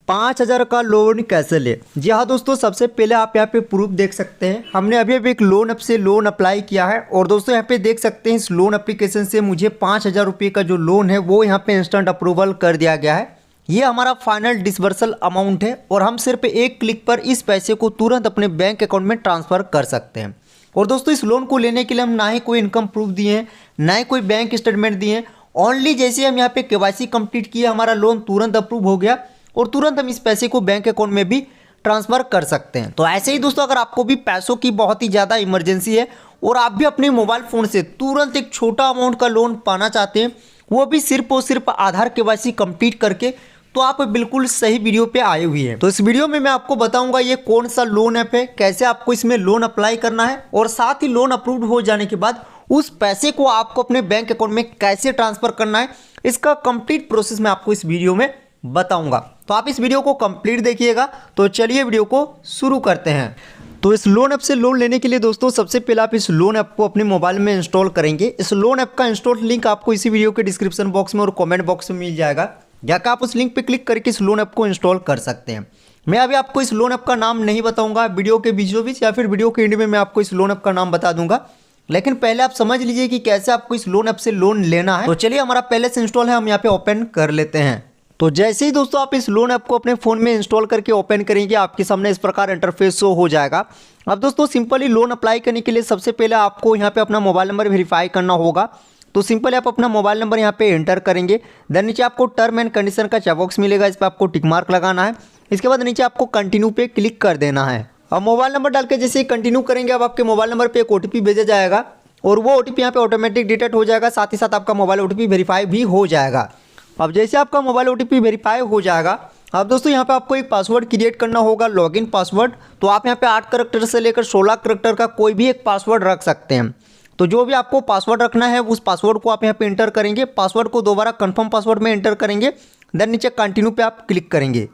5,000 का लोन कैसे ले। जी हाँ दोस्तों, सबसे पहले आप यहाँ पे प्रूफ देख सकते हैं। हमने अभी अभी एक लोन ऐप से लोन अप्लाई किया है और दोस्तों यहाँ पे देख सकते हैं इस लोन एप्लीकेशन से मुझे 5,000 रुपये का जो लोन है वो यहाँ पे इंस्टेंट अप्रूवल कर दिया गया है। ये हमारा फाइनल डिसबर्सल अमाउंट है और हम सिर्फ एक क्लिक पर इस पैसे को तुरंत अपने बैंक अकाउंट में ट्रांसफ़र कर सकते हैं। और दोस्तों इस लोन को लेने के लिए हम ना ही कोई इनकम प्रूफ दिए हैं, ना ही कोई बैंक स्टेटमेंट दिए हैं। ओनली जैसे हम यहाँ पे केवाईसी कंप्लीट किया हमारा लोन तुरंत अप्रूव हो गया और तुरंत हम इस पैसे को बैंक अकाउंट में भी ट्रांसफ़र कर सकते हैं। तो ऐसे ही दोस्तों अगर आपको भी पैसों की बहुत ही ज़्यादा इमरजेंसी है और आप भी अपने मोबाइल फ़ोन से तुरंत एक छोटा अमाउंट का लोन पाना चाहते हैं, वो भी सिर्फ और सिर्फ आधार केवाईसी कंप्लीट करके, तो आप बिल्कुल सही वीडियो पे आए हुए हैं। तो इस वीडियो में मैं आपको बताऊंगा ये कौन सा लोन ऐप है, कैसे आपको इसमें लोन अप्लाई करना है और साथ ही लोन अप्रूव्ड हो जाने के बाद उस पैसे को आपको अपने बैंक अकाउंट में कैसे ट्रांसफर करना है, इसका कंप्लीट प्रोसेस मैं आपको इस वीडियो में बताऊंगा। तो आप इस वीडियो को कंप्लीट देखिएगा। तो चलिए वीडियो को शुरू करते हैं। तो इस लोन ऐप से लोन लेने के लिए दोस्तों सबसे पहले आप इस लोन ऐप को अपने मोबाइल में इंस्टॉल करेंगे। इस लोन ऐप का इंस्टॉल लिंक आपको इसी वीडियो के डिस्क्रिप्शन बॉक्स में और कमेंट बॉक्स में मिल जाएगा, जाकर आप उस लिंक पे क्लिक करके इस लोन ऐप को इंस्टॉल कर सकते हैं। मैं अभी आपको इस लोन ऐप का नाम नहीं बताऊंगा, वीडियो के बीचों बीच या फिर वीडियो के एंड में मैं आपको इस लोन ऐप का नाम बता दूंगा, लेकिन पहले आप समझ लीजिए कि कैसे आपको इस लोन ऐप से लोन लेना है। तो चलिए हमारा पहले से इंस्टॉल है, हम यहाँ पे ओपन कर लेते हैं। तो जैसे ही दोस्तों आप इस लोन ऐप को अपने फ़ोन में इंस्टॉल करके ओपन करेंगे, आपके सामने इस प्रकार इंटरफेस शो हो जाएगा। अब दोस्तों सिंपली लोन अप्लाई करने के लिए सबसे पहले आपको यहाँ पे अपना मोबाइल नंबर वेरीफाई करना होगा। तो सिंपल आप अपना मोबाइल नंबर यहाँ पे एंटर करेंगे। देन नीचे आपको टर्म एंड कंडीशन का चेकबॉक्स मिलेगा, इस पर आपको टिक मार्क लगाना है। इसके बाद नीचे आपको कंटिन्यू पे क्लिक कर देना है। अब मोबाइल नंबर डाल के जैसे ही कंटिन्यू करेंगे, अब आपके मोबाइल नंबर पे एक OTP भेजा जाएगा और वो OTP यहाँ पे ऑटोमेटिक डिटेक्ट हो जाएगा, साथ ही साथ आपका मोबाइल OTP वेरीफाई भी हो जाएगा। अब जैसे आपका मोबाइल OTP वेरीफाई हो जाएगा, अब दोस्तों यहाँ पे आपको एक पासवर्ड क्रिएट करना होगा, लॉगिन पासवर्ड। तो आप यहाँ पे 8 करैक्टर से लेकर 16 करैक्टर का कोई भी एक पासवर्ड रख सकते हैं। तो जो भी आपको पासवर्ड रखना है उस पासवर्ड को आप यहाँ पे एंटर करेंगे। पासवर्ड को दोबारा कंफर्म पासवर्ड में एंटर करेंगे, देन नीचे कंटिन्यू पे आप क्लिक करेंगे।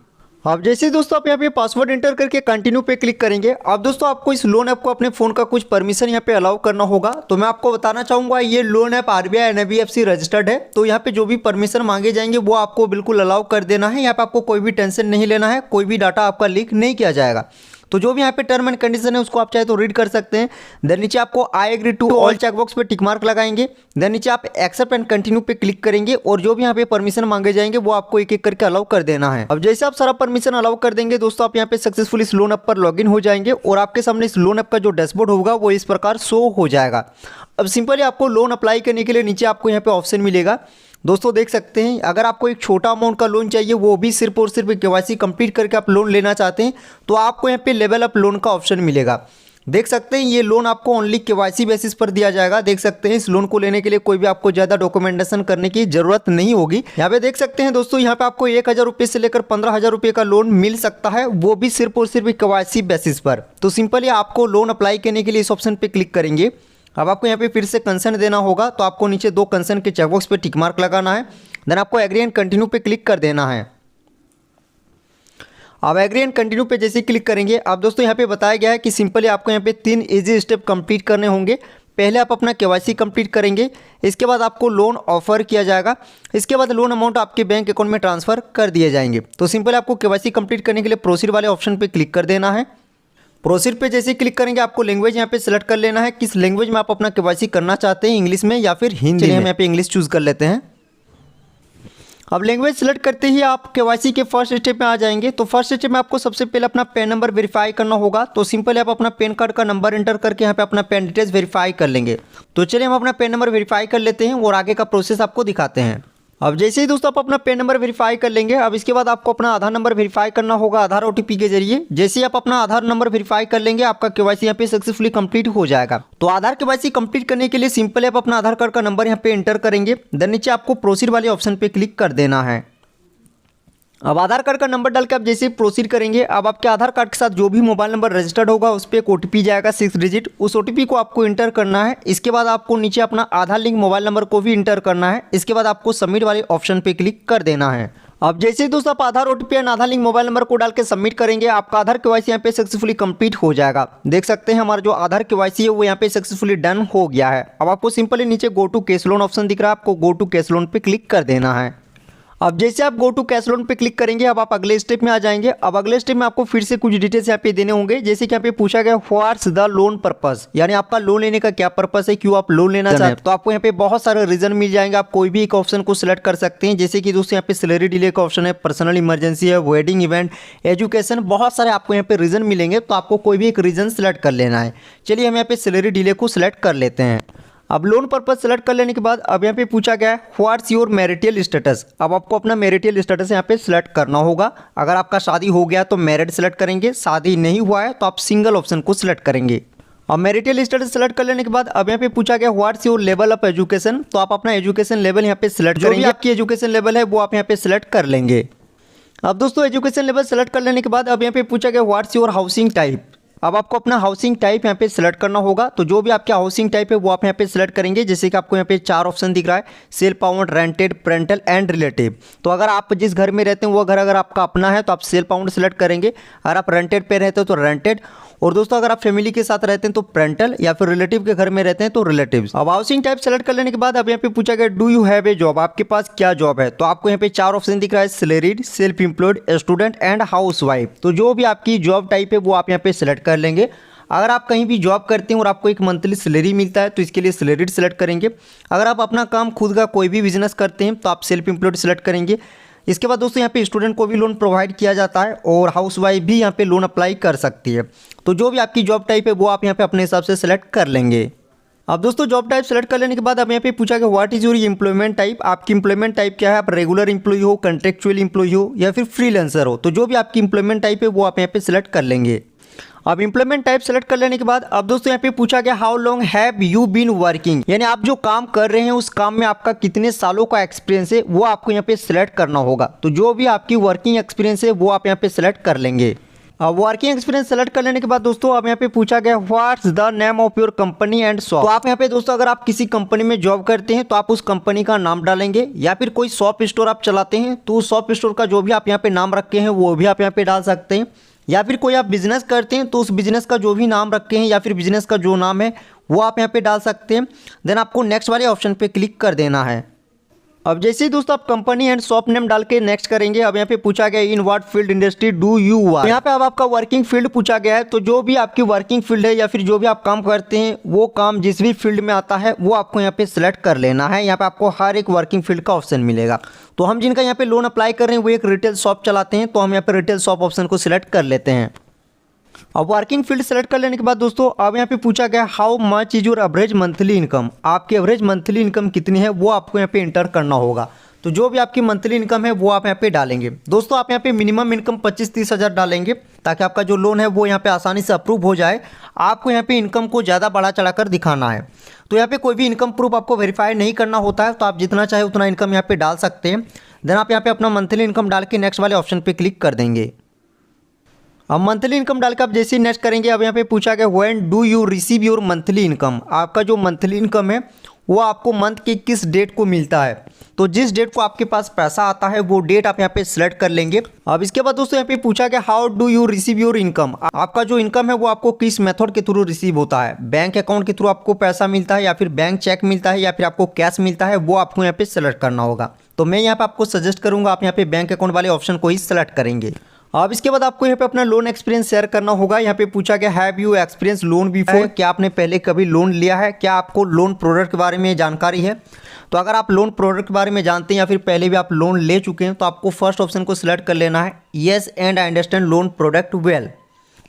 अब जैसे दोस्तों आप यहाँ पे पासवर्ड एंटर करके कंटिन्यू पे क्लिक करेंगे, अब दोस्तों आपको इस लोन ऐप को अपने फ़ोन का कुछ परमिशन यहाँ पे अलाउ करना होगा। तो मैं आपको बताना चाहूँगा ये loan app RBI NBFC registered है। तो यहाँ पे जो भी परमिशन मांगे जाएंगे वो आपको बिल्कुल अलाउ कर देना है। यहाँ पे आपको कोई भी टेंशन नहीं लेना है, कोई भी डाटा आपका लीक नहीं किया जाएगा। तो जो भी यहाँ पे टर्म एंड कंडीशन है उसको आप चाहे तो रीड कर सकते हैं। देन नीचे आपको I agree to all checkbox पे टिक मार्क लगाएंगे। देन नीचे आप एक्सेप्ट एंड कंटिन्यू पे क्लिक करेंगे और जो भी यहाँ पे परमिशन मांगे जाएंगे वो आपको एक एक करके अलाउ कर देना है। अब जैसे आप सारा परमिशन अलाउ कर देंगे दोस्तों, आप यहाँ पे सक्सेसफुल इस लोन ऐप पर लॉगिन हो जाएंगे और आपके सामने इस लोन ऐप का जो डैशबोर्ड होगा वो इस प्रकार शो हो जाएगा। अब सिंपली आपको लोन अप्लाई करने के लिए नीचे आपको यहाँ पे ऑप्शन मिलेगा। दोस्तों देख सकते हैं, अगर आपको एक छोटा अमाउंट का लोन चाहिए, वो भी सिर्फ और सिर्फ केवाईसी कंप्लीट करके आप लोन लेना चाहते हैं, तो आपको यहाँ पे लेवल अप लोन का ऑप्शन मिलेगा। देख सकते हैं ये लोन आपको ओनली केवाईसी बेसिस पर दिया जाएगा। देख सकते हैं इस लोन को लेने के लिए कोई भी आपको ज़्यादा डॉक्यूमेंटेशन करने की जरूरत नहीं होगी। यहाँ पे देख सकते हैं दोस्तों, यहाँ पे आपको 1,000 रुपये से लेकर 15,000 रुपये का लोन मिल सकता है, वो भी सिर्फ और सिर्फ केवाईसी बेसिस पर। तो सिंपली आपको लोन अप्लाई करने के लिए इस ऑप्शन पर क्लिक करेंगे। अब आपको यहाँ पे फिर से कंसर्न देना होगा, तो आपको नीचे 2 कंसर्न के चेकबॉक्स पे टिक मार्क लगाना है। देन आपको एग्री एंड कंटिन्यू पे क्लिक कर देना है। अब एग्री एंड कंटिन्यू पे जैसे क्लिक करेंगे, अब दोस्तों यहाँ पे बताया गया है कि सिंपली आपको यहाँ पे 3 इजी स्टेप कंप्लीट करने होंगे। पहले आप अपना केवाईसी कंप्लीट करेंगे, इसके बाद आपको लोन ऑफर किया जाएगा, इसके बाद लोन अमाउंट आपके बैंक अकाउंट में ट्रांसफर कर दिए जाएंगे। तो सिंपली आपको केवाईसी कंप्लीट करने के लिए प्रोसीड वाले ऑप्शन पर क्लिक कर देना है। प्रोसीड पे जैसे क्लिक करेंगे, आपको लैंग्वेज यहाँ पे सेलेक्ट कर लेना है, किस लैंग्वेज में आप अपना केवाईसी करना चाहते हैं, इंग्लिश में या फिर हिंदी में। हम यहाँ पे इंग्लिश चूज़ कर लेते हैं। अब लैंग्वेज सेलेक्ट करते ही आप केवाईसी के फर्स्ट स्टेप में आ जाएंगे। तो फर्स्ट स्टेप में आपको सबसे पहले अपना पैन नंबर वेरीफाई करना होगा। तो सिंपली आप अपना पैन कार्ड का नंबर एंटर करके यहाँ पे अपना पैन डिटेल्स वेरीफाई कर लेंगे। तो चलिए हम अपना पैन नंबर वेरीफाई कर लेते हैं और आगे का प्रोसेस आपको दिखाते हैं। अब जैसे ही दोस्तों आप अपना पैन नंबर वेरीफाई कर लेंगे, अब इसके बाद आपको अपना आधार नंबर वेरीफाई करना होगा आधार OTP के जरिए। जैसे ही आप अपना आधार नंबर वेरीफाई कर लेंगे, आपका केवाईसी यहाँ पे सक्सेसफुली कंप्लीट हो जाएगा। तो आधार केवाईसी कंप्लीट करने के लिए सिंपली आप अपना आधार कार्ड का नंबर यहाँ पे एंटर करेंगे। देन नीचे आपको प्रोसीड वाले ऑप्शन पे क्लिक कर देना है। अब आधार कार्ड का नंबर डाल के आप जैसे प्रोसीड करेंगे, अब आपके आधार कार्ड के साथ जो भी मोबाइल नंबर रजिस्टर्ड होगा उस पर एक OTP जाएगा 6 डिजिट। उस OTP को आपको इंटर करना है। इसके बाद आपको नीचे अपना आधार लिंक मोबाइल नंबर को भी इंटर करना है। इसके बाद आपको सबमिट वाले ऑप्शन पे क्लिक कर देना है। अब जैसे ही दोस्तों आप आधार OTP and Aadhaar link mobile number को डाल के सबमिट करेंगे, आपका आधार केवाईसी यहाँ पे सक्सेसफुली कंप्लीट हो जाएगा। देख सकते हैं हमारा जो आधार केवाईसी है वो यहाँ पे सक्सेसफुली डन हो गया है। अब आपको सिंपली नीचे go to cash loan option दिख रहा है, आपको गो टू कैश लोन पे क्लिक कर देना है। अब जैसे आप गो टू कैश लोन पे क्लिक करेंगे, अब आप अगले स्टेप में आ जाएंगे। अब अगले स्टेप में आपको फिर से कुछ डिटेल्स यहाँ पे देने होंगे, जैसे कि यहाँ पे पूछा गया व्हाट्स द लोन पर्पस, यानी आपका लोन लेने का क्या पर्पस है, क्यों आप लोन लेना चाहते हैं। तो आपको यहाँ पे बहुत सारे रीजन मिल जाएंगे, आप कोई भी एक ऑप्शन को सिलेक्ट कर सकते हैं। जैसे कि दोस्तों यहाँ पे सैलरी डिले का ऑप्शन है, पर्सनल इमरजेंसी है, वेडिंग इवेंट, एजुकेशन, बहुत सारे आपको यहाँ पे रीजन मिलेंगे। तो आपको कोई भी एक रीजन सिलेक्ट कर लेना है। चलिए हम यहाँ पे सैलरी डिले को सिलेक्ट कर लेते हैं। अब लोन पर्पस सेलेक्ट कर लेने के बाद अब यहाँ पे पूछा गया है व्हाट्स योर मैरिटल स्टेटस। अब आपको अपना मैरिटल स्टेटस यहाँ पे सिलेक्ट करना होगा। अगर आपका शादी हो गया तो मैरिड सेलेक्ट करेंगे, शादी नहीं हुआ है तो आप सिंगल ऑप्शन को सिलेक्ट करेंगे। अब मैरिटल स्टेटस सेलेक्ट कर लेने के बाद अब यहाँ पे पूछा गया what's your level of education. तो आप अपना एजुकेशन लेवल यहाँ पे सिलेक्ट करेंगे, जो भी आपकी एजुकेशन लेवल है वो आप यहाँ पे सिलेक्ट कर लेंगे। अब दोस्तों एजुकेशन लेवल सेलेक्ट कर लेने के बाद अब यहाँ पे पूछा गया व्हाट्स योर हाउसिंग टाइप। अब आपको अपना हाउसिंग टाइप यहाँ पे सिलेक्ट करना होगा। तो जो भी आपका हाउसिंग टाइप है वो आप यहाँ पे सिलेक्ट करेंगे। जैसे कि आपको यहाँ पे 4 ऑप्शन दिख रहा है, self owned, rented, parental and relative. तो अगर आप जिस घर में रहते हैं वो घर अगर आपका अपना है तो आप सेल्फ ओन्ड सेलेक्ट करेंगे। अगर आप रेंटेड पे रहते हो तो रेंटेड, और दोस्तों अगर आप फैमिली के साथ रहते हैं तो पेरेंटल, या फिर रिलेटिव के घर में रहते हैं तो रिलेटिव्स। अब हाउसिंग टाइप सेलेक्ट कर लेने के बाद अब यहाँ पे पूछा गया do you have a job, आपके पास क्या जॉब है। तो आपको यहाँ पे 4 ऑप्शन दिख रहा है, salaried, self employed, student and housewife. तो जो भी आपकी जॉब टाइप है वो आप यहाँ पे सिलेक्ट कर लेंगे। अगर आप कहीं भी जॉब करते हैं और आपको एक मंथली सैलरी मिलता है तो इसके लिए सैलरीड सेलेक्ट करेंगे। अगर आप अपना काम खुद का कोई भी बिजनेस करते हैं तो आप सेल्फ एम्प्लॉयड सेलेक्ट करेंगे। इसके बाद दोस्तों यहाँ पे स्टूडेंट को भी लोन प्रोवाइड किया जाता है और हाउसवाइफ भी यहाँ पे लोन अप्लाई कर सकती है। तो जो भी आपकी जॉब टाइप है वो आप यहाँ पे अपने हिसाब से सेलेक्ट कर लेंगे। अब दोस्तों जॉब टाइप सेलेक्ट कर लेने के बाद अब यहाँ पे पूछा गया what is your employment type. आपकी एम्प्लॉयमेंट टाइप क्या है, आप रेगुलर एम्प्लॉय हो, कॉन्ट्रेक्चुअल एम्प्लॉय हो या फिर फ्रीलांसर हो। तो जो भी आपकी एम्प्लॉयमेंट टाइप है वो आप यहाँ पे सिलेक्ट कर लेंगे। अब एम्प्लॉयमेंट टाइप सेलेक्ट कर लेने के बाद अब दोस्तों यहाँ पे पूछा गया how long have you been working, यानी आप जो काम कर रहे हैं उस काम में आपका कितने सालों का एक्सपीरियंस है वो आपको यहाँ पे सिलेक्ट करना होगा। तो जो भी आपकी वर्किंग एक्सपीरियंस है वो आप यहाँ पे सिलेक्ट कर लेंगे। अब वर्किंग एक्सपीरियंस सेलेक्ट कर लेने के बाद दोस्तों अब यहाँ पे पूछा गया what's the name of your company and shop. तो आप यहाँ पे दोस्तों अगर आप किसी कंपनी में जॉब करते हैं तो आप उस कंपनी का नाम डालेंगे, या फिर कोई शॉप स्टोर आप चलाते हैं तो उस शॉप स्टोर का जो भी आप यहाँ पे नाम रखे हैं वो भी आप यहाँ पे डाल सकते हैं, या फिर कोई आप बिजनेस करते हैं तो उस बिजनेस का जो भी नाम रखे हैं या फिर बिजनेस का जो नाम है वो आप यहाँ पे डाल सकते हैं। देन आपको नेक्स्ट वाले ऑप्शन पे क्लिक कर देना है। अब जैसे ही दोस्तों आप कंपनी एंड शॉप नेम डाल के नेक्स्ट करेंगे, अब यहाँ पे पूछा गया in what field industry do you work. यहाँ पे अब आपका वर्किंग फील्ड पूछा गया है। तो जो भी आपकी वर्किंग फील्ड है या फिर जो भी आप काम करते हैं वो काम जिस भी फील्ड में आता है वो आपको यहाँ पे सिलेक्ट कर लेना है। यहाँ पे आपको हर एक वर्किंग फील्ड का ऑप्शन मिलेगा। तो हम जिनका यहाँ पे लोन अप्लाई कर रहे हैं वो एक रिटेल शॉप चलाते हैं, तो हम यहाँ पे रिटेल शॉप ऑप्शन को सिलेक्ट कर लेते हैं। अब वर्किंग फील्ड सेलेक्ट कर लेने के बाद दोस्तों अब यहाँ पे पूछा गया how much is your average monthly income. आपकी एवरेज मंथली इनकम कितनी है वो आपको यहाँ पे इंटर करना होगा। तो जो भी आपकी मंथली इनकम है वो आप यहाँ पे डालेंगे। दोस्तों आप यहाँ पे मिनिमम इनकम 25-30 हज़ार डालेंगे ताकि आपका जो लोन है वो यहाँ पे आसानी से अप्रूव हो जाए। आपको यहाँ पे इनकम को ज़्यादा बढ़ा चढ़ा कर दिखाना है। तो यहाँ पे कोई भी इनकम प्रूफ आपको वेरीफाई नहीं करना होता है, तो आप जितना चाहे उतना इनकम यहाँ पे डाल सकते हैं। देन आप यहाँ पे अपना मंथली इनकम डाल के नेक्स्ट वाले ऑप्शन पे क्लिक कर देंगे। अब मंथली इनकम डाल के आप जैसे ही नेक्स्ट करेंगे, अब यहाँ पे पूछा गया when do you receive your monthly income. आपका जो मंथली इनकम है वो आपको मंथ के किस डेट को मिलता है। तो जिस डेट को आपके पास पैसा आता है वो डेट आप यहाँ पे सिलेक्ट कर लेंगे। अब इसके बाद दोस्तों यहाँ पे पूछा गया how do you receive your income. आपका जो इनकम है वो आपको किस मेथड के थ्रू रिसीव होता है। बैंक अकाउंट के थ्रू आपको पैसा मिलता है, या फिर बैंक चेक मिलता है, या फिर आपको कैश मिलता है, वो आपको यहाँ पे सेलेक्ट करना होगा। तो मैं यहाँ पे आपको सजेस्ट करूँगा आप यहाँ पे बैंक अकाउंट वाले ऑप्शन को ही सेलेक्ट करेंगे। अब इसके बाद आपको यहाँ पे अपना लोन एक्सपीरियंस शेयर करना होगा। यहाँ पे पूछा गया have you experience loan before, क्या आपने पहले कभी लोन लिया है, क्या आपको लोन प्रोडक्ट के बारे में जानकारी है। तो अगर आप लोन प्रोडक्ट के बारे में जानते हैं या फिर पहले भी आप लोन ले चुके हैं तो आपको फर्स्ट ऑप्शन को सिलेक्ट कर लेना है, yes and I understand loan product well.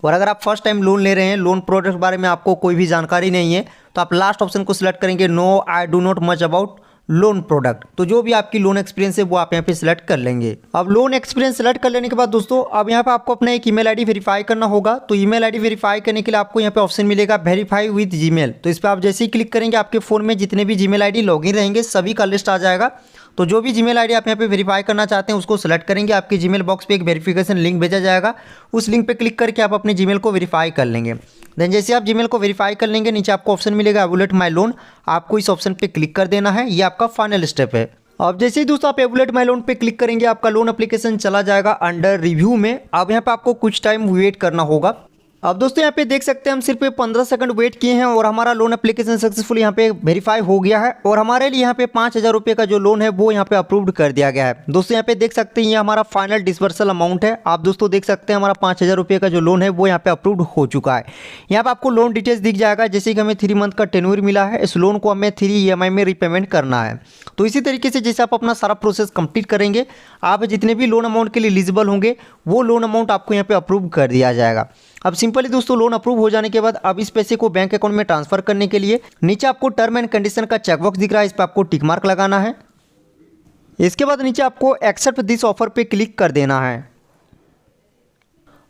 और अगर आप फर्स्ट टाइम लोन ले रहे हैं, लोन प्रोडक्ट के बारे में आपको कोई भी जानकारी नहीं है, तो आप लास्ट ऑप्शन को सिलेक्ट करेंगे, no I do not much about loan product. तो जो भी आपकी लोन एक्सपीरियंस है वो आप यहाँ पे सिलेक्ट कर लेंगे। अब लोन एक्सपीरियंस सेलेक्ट कर लेने के बाद दोस्तों अब यहाँ पे आपको अपना एक ईमेल आईडी वेरीफाई करना होगा। तो ईमेल आईडी वेरीफाई करने के लिए आपको यहाँ पे ऑप्शन मिलेगा वेरीफाई विद जीमेल। तो इस पर आप जैसे ही क्लिक करेंगे आपके फोन में जितने भी जीमेल आईडी लॉगिन रहेंगे सभी का लिस्ट आ जाएगा। तो जो भी जीमेल आईडी आप यहाँ पे वेरीफाई करना चाहते हैं उसको सेलेक्ट करेंगे। आपके जीमेल बॉक्स पे एक वेरिफिकेशन लिंक भेजा जाएगा, उस लिंक पे क्लिक करके आप अपने जीमेल को वेरीफाई कर लेंगे। देन जैसे आप जीमेल को वेरीफाई कर लेंगे नीचे आपको ऑप्शन मिलेगा एवोलेट माय लोन, आपको इस ऑप्शन पे क्लिक कर देना है। ये आपका फाइनल स्टेप है। अब जैसे ही दोस्तों आप एवोलेट माय लोन पे क्लिक करेंगे आपका लोन एप्लीकेशन चला जाएगा अंडर रिव्यू में। अब यहाँ पे आपको कुछ टाइम वेट करना होगा। अब दोस्तों यहाँ पे देख सकते हैं हम सिर्फ 15 सेकंड वेट किए हैं और हमारा लोन एप्लीकेशन सक्सेसफुल यहाँ पे वेरीफाई हो गया है और हमारे लिए यहाँ पे 5,000 रुपये का जो लोन है वो यहाँ पे अप्रूव्ड कर दिया गया है। दोस्तों यहाँ पे देख सकते हैं ये हमारा फाइनल डिसबर्सल अमाउंट है। आप दोस्तों देख सकते हैं हमारा 5,000 रुपये का जो लोन है वो यहाँ पे अप्रूव्ड हो चुका है। यहाँ पे आपको लोन डिटेल्स दिख जाएगा, जैसे कि हमें 3 मंथ का टेन्योर मिला है, इस लोन को हमें 3 EMI में रिपेमेंट करना है। तो इसी तरीके से जैसे आप अपना सारा प्रोसेस कंप्लीट करेंगे, आप जितने भी लोन अमाउंट के लिए एलिजिबल होंगे वो लोन अमाउंट आपको यहाँ पे अप्रूव कर दिया जाएगा। अब सिंपली दोस्तों लोन अप्रूव हो जाने के बाद अब इस पैसे को बैंक अकाउंट में ट्रांसफर करने के लिए नीचे आपको टर्म एंड कंडीशन का चेकबॉक्स दिख रहा है, इस पर आपको टिक मार्क लगाना है। इसके बाद नीचे आपको एक्सेप्ट दिस ऑफर पे क्लिक कर देना है।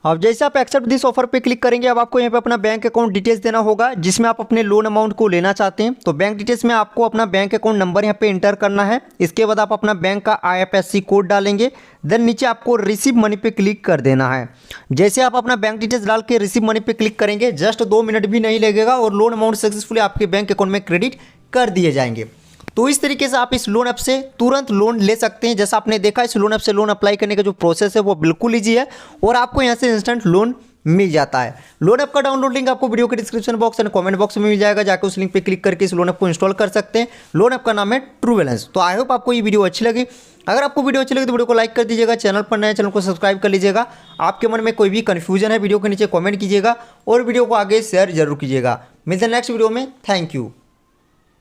अब जैसे आप एक्सेप्ट दिस ऑफर पे क्लिक करेंगे, अब आपको यहाँ पे अपना बैंक अकाउंट डिटेल्स देना होगा जिसमें आप अपने लोन अमाउंट को लेना चाहते हैं। तो बैंक डिटेल्स में आपको अपना बैंक अकाउंट नंबर यहाँ पे एंटर करना है। इसके बाद आप अपना बैंक का IFSC कोड डालेंगे, देन नीचे आपको रिसीव मनी पे क्लिक कर देना है। जैसे आप अपना बैंक डिटेल्स डाल के रिसीव मनी पे क्लिक करेंगे, जस्ट 2 मिनट भी नहीं लगेगा और लोन अमाउंट सक्सेसफुली आपके बैंक अकाउंट में क्रेडिट कर दिए जाएंगे। तो इस तरीके से आप इस लोन ऐप से तुरंत लोन ले सकते हैं। जैसा आपने देखा, इस लोन ऐप से लोन अप्लाई करने का जो प्रोसेस है वो बिल्कुल ईजी है और आपको यहाँ से इंस्टेंट लोन मिल जाता है। लोन ऐप का डाउनलोड लिंक आपको वीडियो के description box and comment box में मिल जाएगा, जाकर उस लिंक पे क्लिक करके इस लोन ऐप को इंस्टॉल कर सकते हैं। लोन ऐप का नाम है ट्रू बैलेंस। तो आई होप आपको ये वीडियो अच्छी लगी। अगर आपको वीडियो अच्छी लगी तो वीडियो को लाइक कर दीजिएगा, चैनल पर नए चैनल को सब्सक्राइब कर लीजिएगा। आपके मन में कोई भी कन्फ्यूजन है वीडियो के नीचे कॉमेंट कीजिएगा और वीडियो को आगे शेयर जरूर कीजिएगा। मिलते हैं नेक्स्ट वीडियो में। Thank you.